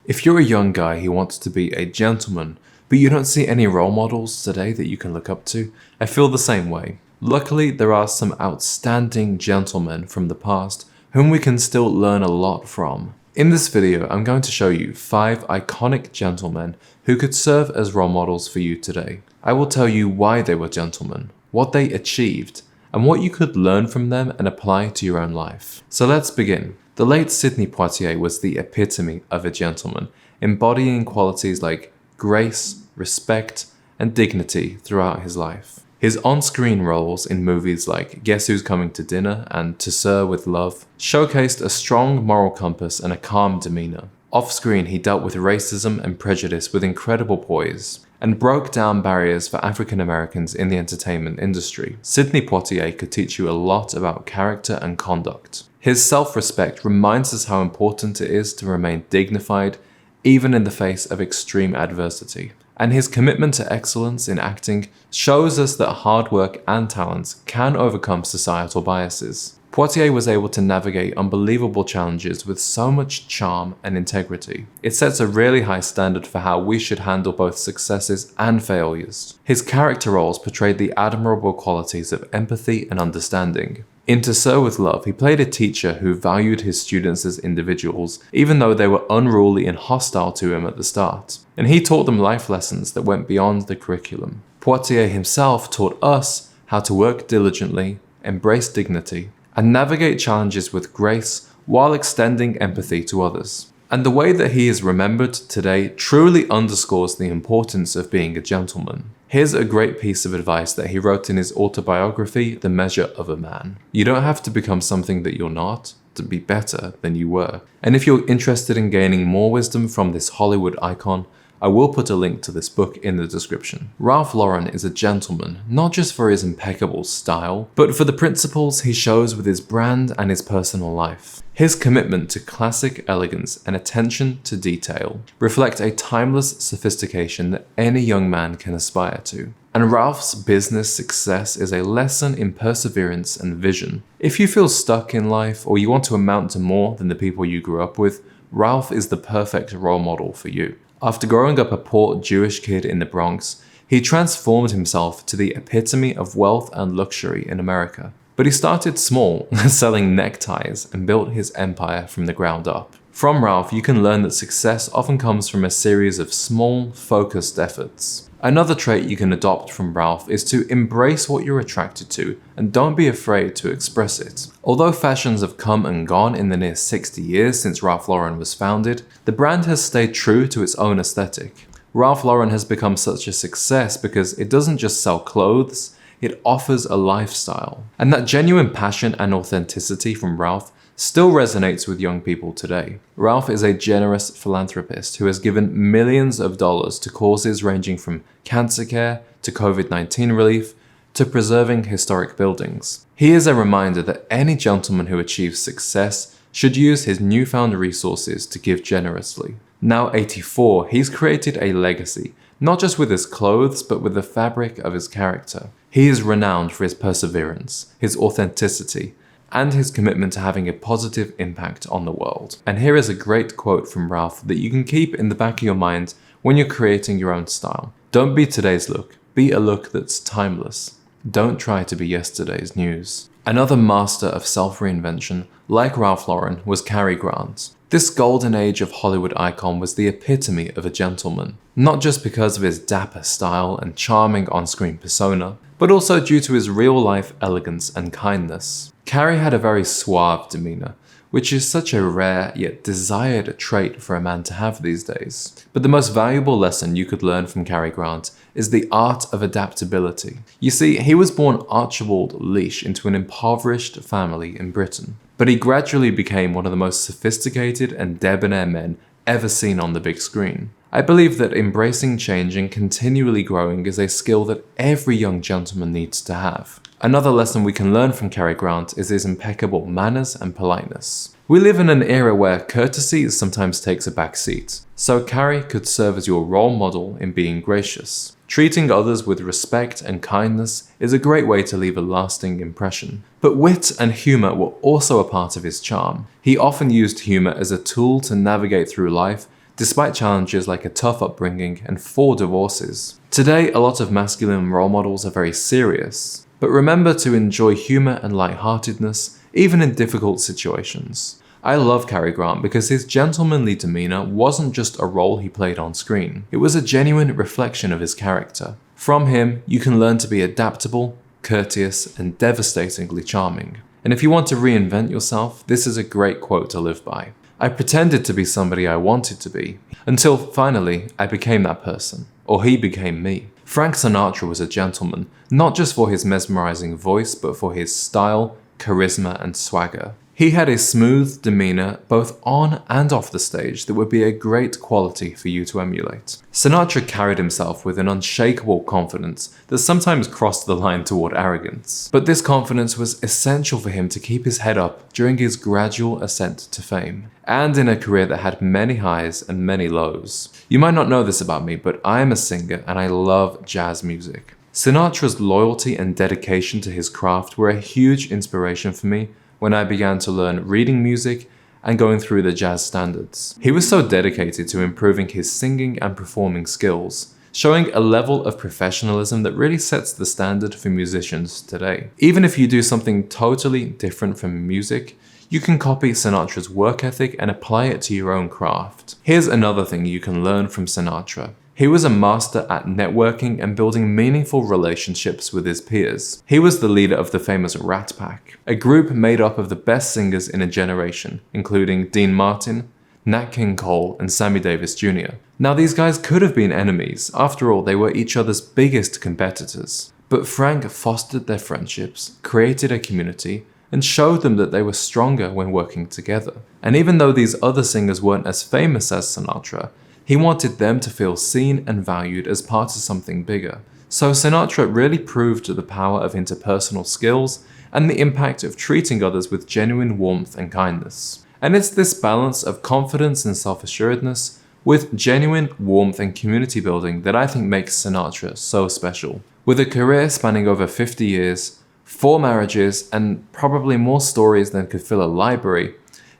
If you're a young guy who wants to be a gentleman, but you don't see any role models today that you can look up to, I feel the same way. Luckily, there are some outstanding gentlemen from the past whom we can still learn a lot from. In this video, I'm going to show you 5 iconic gentlemen who could serve as role models for you today. I will tell you why they were gentlemen, what they achieved, and what you could learn from them and apply to your own life. So let's begin. The late Sidney Poitier was the epitome of a gentleman, embodying qualities like grace, respect, and dignity throughout his life. His on-screen roles in movies like Guess Who's Coming to Dinner and To Sir with Love showcased a strong moral compass and a calm demeanor. Off-screen, he dealt with racism and prejudice with incredible poise, and broke down barriers for African Americans in the entertainment industry. Sidney Poitier could teach you a lot about character and conduct. His self-respect reminds us how important it is to remain dignified, even in the face of extreme adversity. And his commitment to excellence in acting shows us that hard work and talents can overcome societal biases. Poitier was able to navigate unbelievable challenges with so much charm and integrity. It sets a really high standard for how we should handle both successes and failures. His character roles portrayed the admirable qualities of empathy and understanding. In To Sir with Love, he played a teacher who valued his students as individuals, even though they were unruly and hostile to him at the start. And he taught them life lessons that went beyond the curriculum. Poitier himself taught us how to work diligently, embrace dignity, and navigate challenges with grace while extending empathy to others. And the way that he is remembered today truly underscores the importance of being a gentleman. Here's a great piece of advice that he wrote in his autobiography, The Measure of a Man. You don't have to become something that you're not to be better than you were. And if you're interested in gaining more wisdom from this Hollywood icon, I will put a link to this book in the description. Ralph Lauren is a gentleman, not just for his impeccable style, but for the principles he shows with his brand and his personal life. His commitment to classic elegance and attention to detail reflect a timeless sophistication that any young man can aspire to. And Ralph's business success is a lesson in perseverance and vision. If you feel stuck in life or you want to amount to more than the people you grew up with, Ralph is the perfect role model for you. After growing up a poor Jewish kid in the Bronx, he transformed himself to the epitome of wealth and luxury in America. But he started small, selling neckties, and built his empire from the ground up. From Ralph, you can learn that success often comes from a series of small, focused efforts. Another trait you can adopt from Ralph is to embrace what you're attracted to and don't be afraid to express it. Although fashions have come and gone in the near 60 years since Ralph Lauren was founded, the brand has stayed true to its own aesthetic. Ralph Lauren has become such a success because it doesn't just sell clothes, it offers a lifestyle. And that genuine passion and authenticity from Ralph still resonates with young people today. Ralph is a generous philanthropist who has given millions of dollars to causes ranging from cancer care to COVID-19 relief to preserving historic buildings. He is a reminder that any gentleman who achieves success should use his newfound resources to give generously. Now 84, he's created a legacy, not just with his clothes, but with the fabric of his character. He is renowned for his perseverance, his authenticity, and his commitment to having a positive impact on the world. And here is a great quote from Ralph that you can keep in the back of your mind when you're creating your own style. Don't be today's look, be a look that's timeless. Don't try to be yesterday's news. Another master of self-reinvention, like Ralph Lauren, was Cary Grant. This golden age of Hollywood icon was the epitome of a gentleman, not just because of his dapper style and charming on-screen persona, but also due to his real-life elegance and kindness. Cary had a very suave demeanor, which is such a rare yet desired trait for a man to have these days. But the most valuable lesson you could learn from Cary Grant is the art of adaptability. You see, he was born Archibald Leach into an impoverished family in Britain, but he gradually became one of the most sophisticated and debonair men ever seen on the big screen. I believe that embracing change and continually growing is a skill that every young gentleman needs to have. Another lesson we can learn from Cary Grant is his impeccable manners and politeness. We live in an era where courtesy sometimes takes a back seat, so Cary could serve as your role model in being gracious. Treating others with respect and kindness is a great way to leave a lasting impression. But wit and humor were also a part of his charm. He often used humor as a tool to navigate through life, despite challenges like a tough upbringing and 4 divorces. Today, a lot of masculine role models are very serious, but remember to enjoy humor and lightheartedness even in difficult situations. I love Cary Grant because his gentlemanly demeanor wasn't just a role he played on screen, it was a genuine reflection of his character. From him, you can learn to be adaptable, courteous, and devastatingly charming. And if you want to reinvent yourself, this is a great quote to live by. I pretended to be somebody I wanted to be, until finally I became that person, or he became me. Frank Sinatra was a gentleman, not just for his mesmerizing voice, but for his style, charisma, and swagger. He had a smooth demeanor both on and off the stage that would be a great quality for you to emulate. Sinatra carried himself with an unshakable confidence that sometimes crossed the line toward arrogance. But this confidence was essential for him to keep his head up during his gradual ascent to fame, and in a career that had many highs and many lows. You might not know this about me, but I am a singer and I love jazz music. Sinatra's loyalty and dedication to his craft were a huge inspiration for me when I began to learn reading music and going through the jazz standards. He was so dedicated to improving his singing and performing skills, showing a level of professionalism that really sets the standard for musicians today. Even if you do something totally different from music, you can copy Sinatra's work ethic and apply it to your own craft. Here's another thing you can learn from Sinatra. He was a master at networking and building meaningful relationships with his peers. He was the leader of the famous Rat Pack, a group made up of the best singers in a generation, including Dean Martin, Nat King Cole, and Sammy Davis Jr. Now these guys could have been enemies, after all they were each other's biggest competitors. But Frank fostered their friendships, created a community, and showed them that they were stronger when working together. And even though these other singers weren't as famous as Sinatra, he wanted them to feel seen and valued as part of something bigger. So Sinatra really proved the power of interpersonal skills and the impact of treating others with genuine warmth and kindness. And it's this balance of confidence and self-assuredness with genuine warmth and community building that I think makes Sinatra so special. With a career spanning over 50 years, 4 marriages, and probably more stories than could fill a library,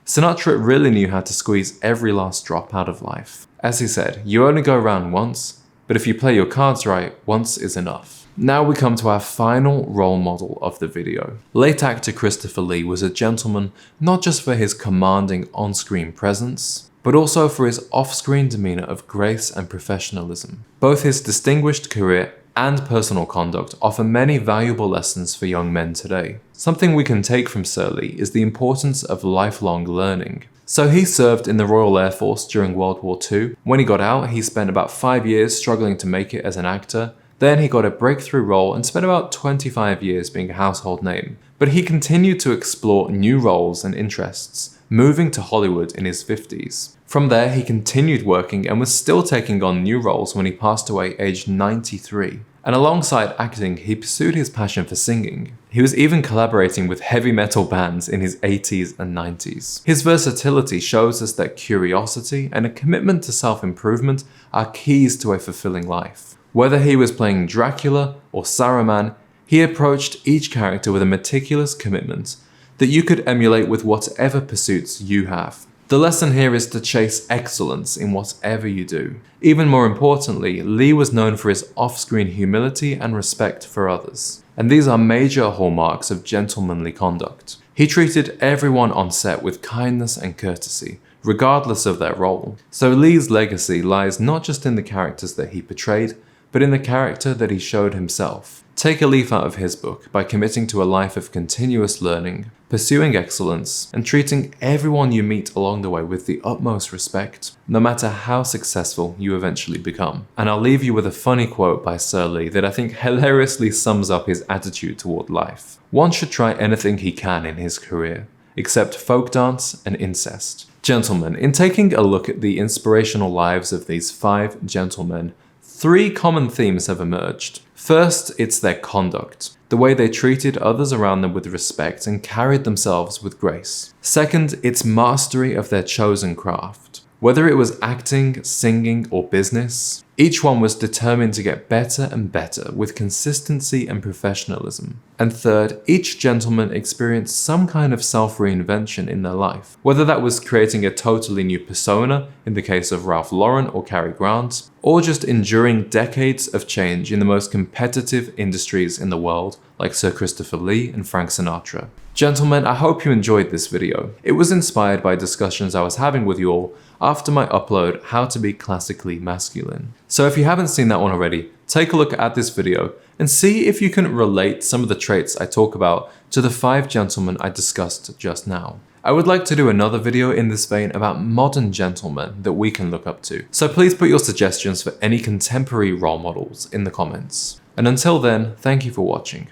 Sinatra really knew how to squeeze every last drop out of life. As he said, you only go around once, but if you play your cards right, once is enough. Now we come to our final role model of the video. Late actor Christopher Lee was a gentleman not just for his commanding on-screen presence, but also for his off-screen demeanor of grace and professionalism. Both his distinguished career and personal conduct offer many valuable lessons for young men today. Something we can take from Sir Lee is the importance of lifelong learning. So he served in the Royal Air Force during World War II. When he got out, he spent about 5 years struggling to make it as an actor. Then he got a breakthrough role and spent about 25 years being a household name. But he continued to explore new roles and interests, moving to Hollywood in his 50s. From there, he continued working and was still taking on new roles when he passed away aged 93. And alongside acting, he pursued his passion for singing. He was even collaborating with heavy metal bands in his 80s and 90s. His versatility shows us that curiosity and a commitment to self-improvement are keys to a fulfilling life. Whether he was playing Dracula or Saruman, he approached each character with a meticulous commitment that you could emulate with whatever pursuits you have. The lesson here is to chase excellence in whatever you do. Even more importantly, Lee was known for his off-screen humility and respect for others. And these are major hallmarks of gentlemanly conduct. He treated everyone on set with kindness and courtesy, regardless of their role. So Lee's legacy lies not just in the characters that he portrayed, but in the character that he showed himself. Take a leaf out of his book by committing to a life of continuous learning, pursuing excellence, and treating everyone you meet along the way with the utmost respect, no matter how successful you eventually become. And I'll leave you with a funny quote by Sir Lee that I think hilariously sums up his attitude toward life. One should try anything he can in his career, except folk dance and incest. Gentlemen, in taking a look at the inspirational lives of these 5 gentlemen, 3 common themes have emerged. First, it's their conduct, the way they treated others around them with respect and carried themselves with grace. Second, it's mastery of their chosen craft. Whether it was acting, singing, or business, Each one was determined to get better and better with consistency and professionalism. And third, each gentleman experienced some kind of self-reinvention in their life, whether that was creating a totally new persona in the case of Ralph Lauren or Cary Grant, or just enduring decades of change in the most competitive industries in the world like Sir Christopher Lee and Frank Sinatra. Gentlemen, I hope you enjoyed this video. It was inspired by discussions I was having with you all after my upload, How to Be Classically Masculine. So if you haven't seen that one already, take a look at this video and see if you can relate some of the traits I talk about to the 5 gentlemen I discussed just now. I would like to do another video in this vein about modern gentlemen that we can look up to. So please put your suggestions for any contemporary role models in the comments. And until then, thank you for watching.